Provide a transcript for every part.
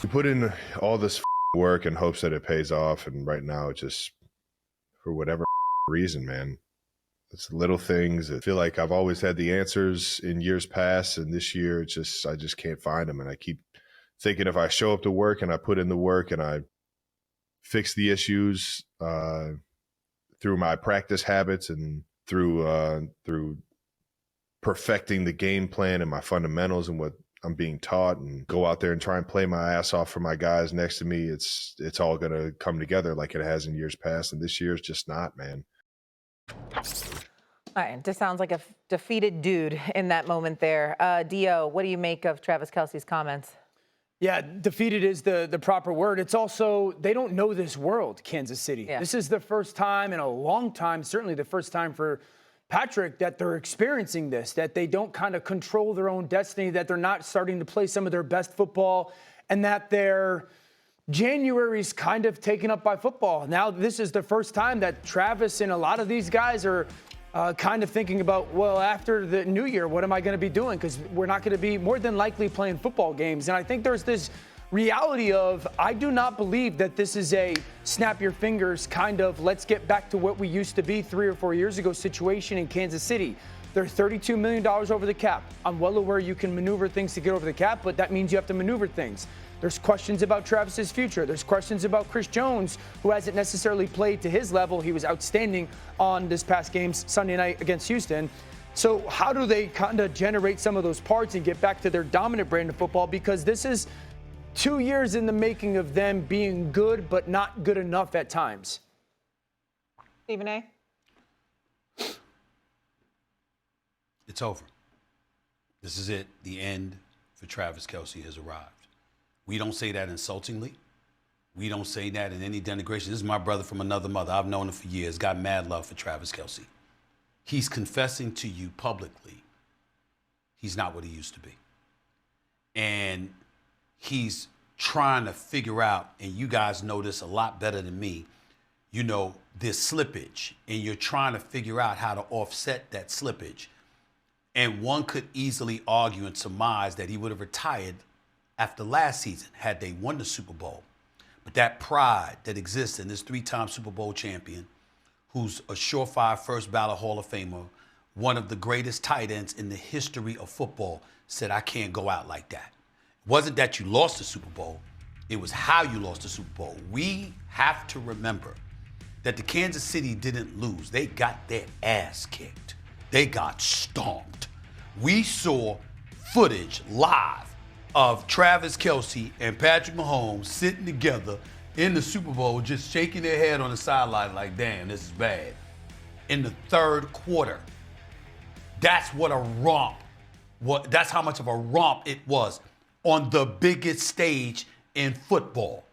You put in all this work in hopes that it pays off, and right now it just, for whatever reason, man, it's little things. I feel like I've always had the answers in years past, and this year I just can't find them. And I keep thinking if I show up to work and I put in the work and I fix the issues through my practice habits and through perfecting the game plan and my fundamentals and what I'm being taught, and go out there and try and play my ass off for my guys next to me, it's all going to come together like it has in years past. And this year's just not, man. All right, just sounds like a defeated dude in that moment there. Dio, what do you make of Travis Kelce's comments? Yeah, defeated is the proper word. It's also, they don't know this world, Kansas City. Yeah. This is the first time in a long time, certainly the first time for Patrick, that they're experiencing this, that they don't kind of control their own destiny, that they're not starting to play some of their best football, and that their January's kind of taken up by football. Now, this is the first time that Travis and a lot of these guys are kind of thinking about, well, after the new year, what am I going to be doing? Because we're not going to be more than likely playing football games. And I think there's this reality of, I do not believe that this is a snap your fingers kind of let's get back to what we used to be 3 or 4 years ago situation in Kansas City. They're $32 million over the cap. I'm well aware you can maneuver things to get over the cap, but that means you have to maneuver things. There's questions about Travis's future. There's questions about Chris Jones, who hasn't necessarily played to his level. He was outstanding on this past game Sunday night against Houston. So how do they kind of generate some of those parts and get back to their dominant brand of football? Because this is 2 years in the making of them being good, but not good enough at times. Stephen A? It's over. This is it. The end for Travis Kelce has arrived. We don't say that insultingly. We don't say that in any denigration. This is my brother from another mother. I've known him for years. Got mad love for Travis Kelce. He's confessing to you publicly he's not what he used to be. And he's trying to figure out, and you guys know this a lot better than me, you know, this slippage, and you're trying to figure out how to offset that slippage. And one could easily argue and surmise that he would have retired after last season had they won the Super Bowl. But that pride that exists in this 3-time Super Bowl champion, who's a surefire first ballot Hall of Famer, one of the greatest tight ends in the history of football, said, I can't go out like that. It wasn't that you lost the Super Bowl, it was how you lost the Super Bowl. We have to remember that the Kansas City didn't lose. They got their ass kicked. They got stomped. We saw footage live of Travis Kelce and Patrick Mahomes sitting together in the Super Bowl, just shaking their head on the sideline like, damn, this is bad. In the third quarter, that's what a romp, that's how much of a romp it was on the biggest stage in football.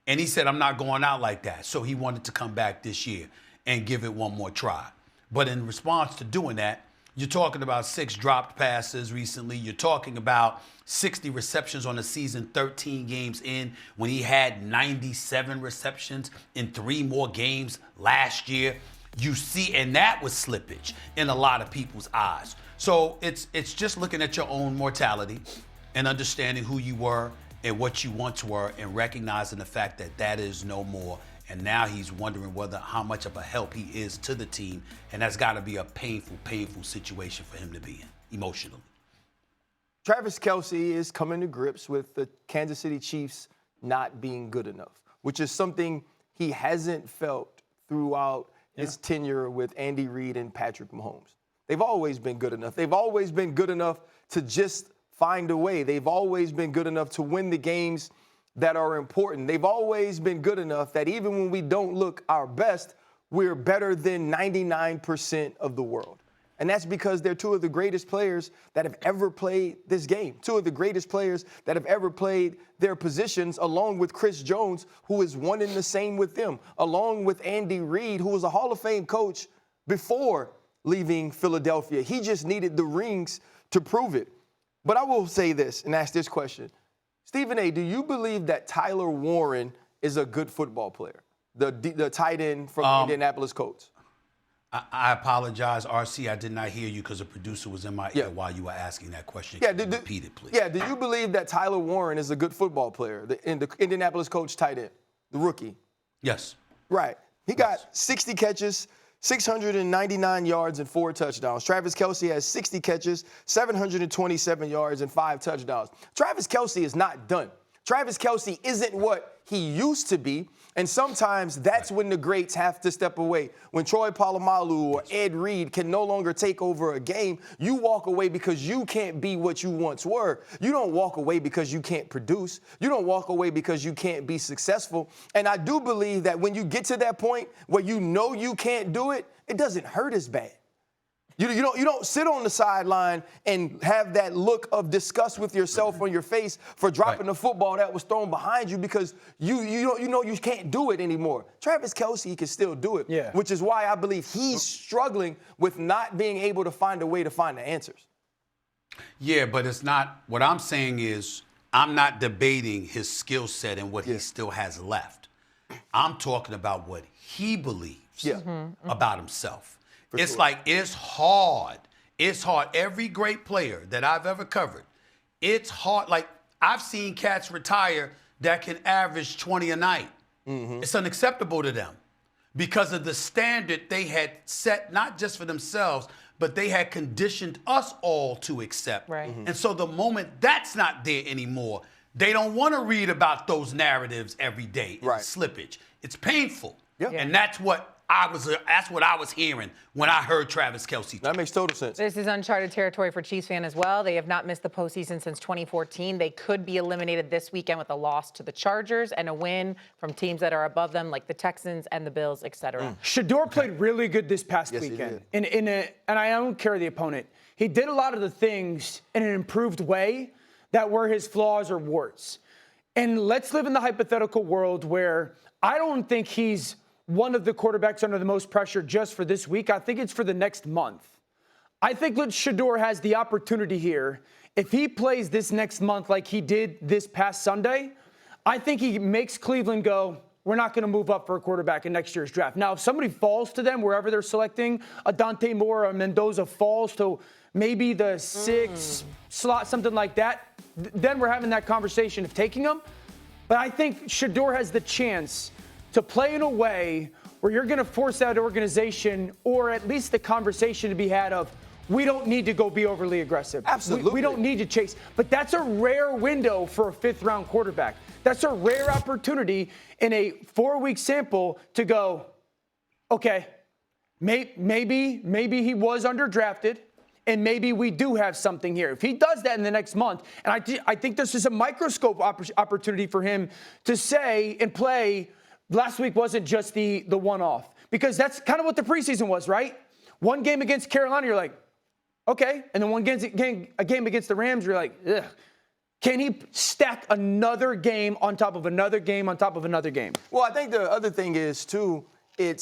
And he said, I'm not going out like that. So he wanted to come back this year and give it one more try. But in response to doing that, you're talking about 6 dropped passes recently. You're talking about 60 receptions on the season, 13 games in, when he had 97 receptions in 3 more games last year. You see, and that was slippage in a lot of people's eyes. So it's just looking at your own mortality and understanding who you were and what you once were and recognizing the fact that that is no more. And now he's wondering how much of a help he is to the team. And that's got to be a painful, painful situation for him to be in, emotionally. Travis Kelce is coming to grips with the Kansas City Chiefs not being good enough, which is something he hasn't felt throughout his tenure with Andy Reid and Patrick Mahomes. They've always been good enough. They've always been good enough to just find a way. They've always been good enough to win the games that are important. They've always been good enough that even when we don't look our best, we're better than 99% of the world. And that's because they're 2 of the greatest players that have ever played this game. 2 of the greatest players that have ever played their positions, along with Chris Jones, who is one and the same with them, along with Andy Reid, who was a Hall of Fame coach before leaving Philadelphia. He just needed the rings to prove it. But I will say this and ask this question. Stephen A., do you believe that Tyler Warren is a good football player, the tight end from Indianapolis Colts? I apologize, RC. I did not hear you because the producer was in my ear while you were asking that question. Yeah, Repeat it, please. Yeah, do you believe that Tyler Warren is a good football player, the Indianapolis coach tight end, the rookie? Yes. Right. He got 60 catches, 699 yards, and 4 touchdowns. Travis Kelce has 60 catches, 727 yards, and 5 touchdowns. Travis Kelce is not done. Travis Kelce isn't what he used to be, and sometimes that's when the greats have to step away. When Troy Polamalu or Ed Reed can no longer take over a game, you walk away because you can't be what you once were. You don't walk away because you can't produce. You don't walk away because you can't be successful. And I do believe that when you get to that point where you know you can't do it, it doesn't hurt as bad. You don't sit on the sideline and have that look of disgust with yourself on your face for dropping the football that was thrown behind you because you know you can't do it anymore. Travis Kelce can still do it, which is why I believe he's struggling with not being able to find a way to find the answers. Yeah, but it's not. What I'm saying is I'm not debating his skill set and what he still has left. I'm talking about what he believes about himself. It's like, it's hard. It's hard. Every great player that I've ever covered, it's hard. Like, I've seen cats retire that can average 20 a night. It's unacceptable to them because of the standard they had set, not just for themselves, but they had conditioned us all to accept. Right. And so the moment that's not there anymore, they don't want to read about those narratives every day. Slippage. It's painful. And that's what I was hearing when I heard Travis Kelce. That makes total sense. This is uncharted territory for Chiefs fans as well. They have not missed the postseason since 2014. They could be eliminated this weekend with a loss to the Chargers and a win from teams that are above them, like the Texans and the Bills, et cetera. Shedeur played really good this past weekend. And I don't care the opponent. He did a lot of the things in an improved way that were his flaws or warts. And let's live in the hypothetical world where I don't think he's one of the quarterbacks under the most pressure just for this week. I think it's for the next month. I think that Shedeur has the opportunity here. If he plays this next month like he did this past Sunday, I think he makes Cleveland go, we're not going to move up for a quarterback in next year's draft. Now, if somebody falls to them wherever they're selecting, a Dante Moore or Mendoza falls to maybe the 6 slot, something like that, then we're having that conversation of taking them. But I think Shedeur has the chance to play in a way where you're going to force that organization, or at least the conversation to be had of, we don't need to go be overly aggressive. Absolutely. We don't need to chase. But that's a rare window for a 5th-round quarterback. That's a rare opportunity in a 4-week sample to go, okay, maybe he was underdrafted, and maybe we do have something here. If he does that in the next month, and I think this is a microscope opportunity for him to say and play, last week wasn't just the one-off, because that's kind of what the preseason was, right? One game against Carolina, you're like, okay. And then a game against the Rams, you're like, ugh. Can he stack another game on top of another game on top of another game? Well, I think the other thing is, too, it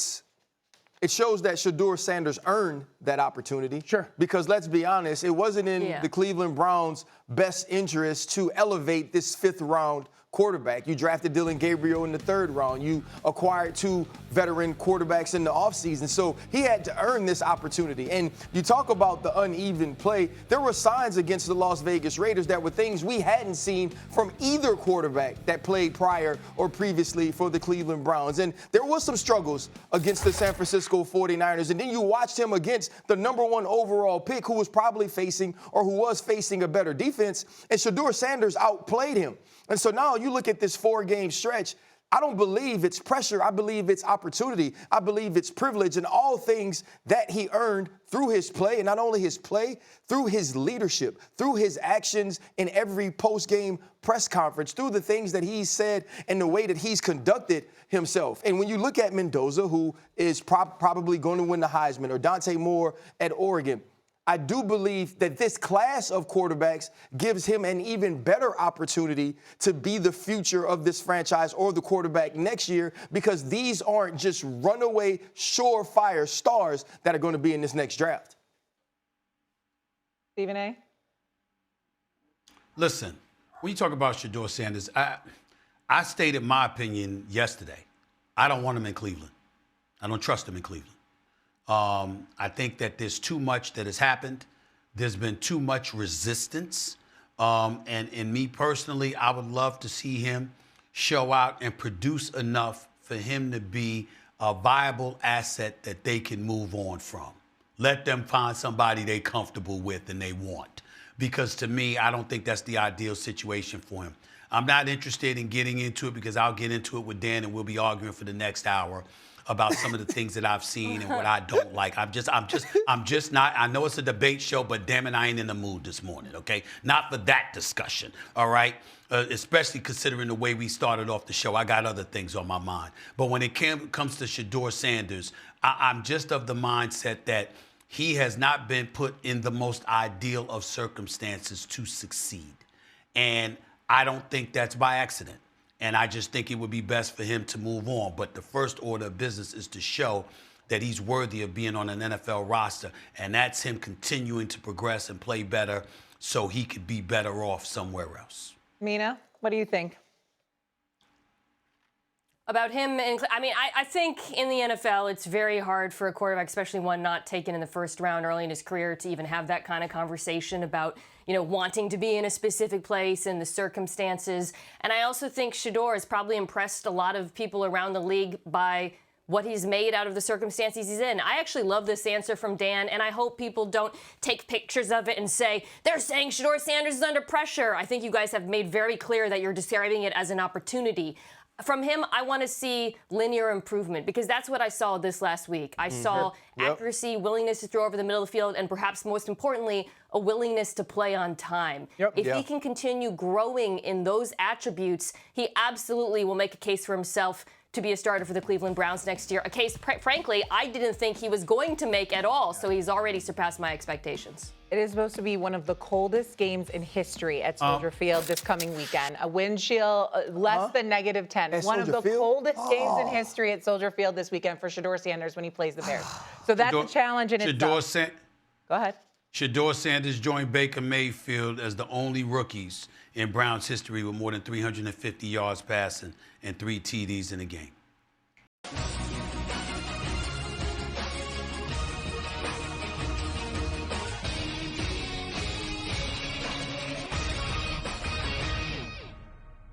shows that Shedeur Sanders earned that opportunity. Sure. Because let's be honest, it wasn't in the Cleveland Browns' best interest to elevate this 5th-round quarterback. You drafted Dylan Gabriel in the 3rd round. You acquired 2 veteran quarterbacks in the offseason. So he had to earn this opportunity. And you talk about the uneven play. There were signs against the Las Vegas Raiders that were things we hadn't seen from either quarterback that played prior or previously for the Cleveland Browns. And there was some struggles against the San Francisco 49ers. And then you watched him against the #1 overall pick, who was probably facing a better defense. And Shedeur Sanders outplayed him. And so now you look at this 4-game stretch, I don't believe it's pressure. I believe it's opportunity. I believe it's privilege and all things that he earned through his play, and not only his play, through his leadership, through his actions in every post-game press conference, through the things that he said and the way that he's conducted himself. And when you look at Mendoza, who is probably going to win the Heisman, or Dante Moore at Oregon, I do believe that this class of quarterbacks gives him an even better opportunity to be the future of this franchise or the quarterback next year, because these aren't just runaway, surefire stars that are going to be in this next draft. Stephen A? Listen, when you talk about Shedeur Sanders, I stated my opinion yesterday. I don't want him in Cleveland. I don't trust him in Cleveland. I think that there's too much that has happened. There's been too much resistance. And in me personally, I would love to see him show out and produce enough for him to be a viable asset that they can move on from. Let them find somebody they're comfortable with and they want. Because to me, I don't think that's the ideal situation for him. I'm not interested in getting into it because I'll get into it with Dan and we'll be arguing for the next hour about some of the things that I've seen and what I don't like. I'm just not. I know it's a debate show, but damn it, I ain't in the mood this morning. Okay, not for that discussion. All right, especially considering the way we started off the show. I got other things on my mind. But when it comes to Shedeur Sanders, I'm just of the mindset that he has not been put in the most ideal of circumstances to succeed, and I don't think that's by accident. And I just think it would be best for him to move on. But the first order of business is to show that he's worthy of being on an NFL roster. And that's him continuing to progress and play better so he could be better off somewhere else. Mina, what do you think? About him, I think in the NFL, it's very hard for a quarterback, especially one not taken in the first round early in his career, to even have that kind of conversation about, wanting to be in a specific place and the circumstances. And I also think Shedeur has probably impressed a lot of people around the league by what he's made out of the circumstances he's in. I actually love this answer from Dan, and I hope people don't take pictures of it and say, they're saying Shedeur Sanders is under pressure. I think you guys have made very clear that you're describing it as an opportunity. From him, I want to see linear improvement because that's what I saw this last week. I saw accuracy, willingness to throw over the middle of the field, and perhaps most importantly, a willingness to play on time. If he can continue growing in those attributes, he absolutely will make a case for himself to be a starter for the Cleveland Browns next year. A case, frankly, I didn't think he was going to make at all, so he's already surpassed my expectations. It is supposed to be one of the coldest games in history at Soldier Field this coming weekend. A wind chill less than -10. At One of Soldier the Field? coldest games in history at Soldier Field this weekend for Shedeur Sanders when he plays the Bears. So that's a challenge in itself. Go ahead. Shedeur Sanders joined Baker Mayfield as the only rookies in Browns history with more than 350 yards passing and 3 TDs in a game.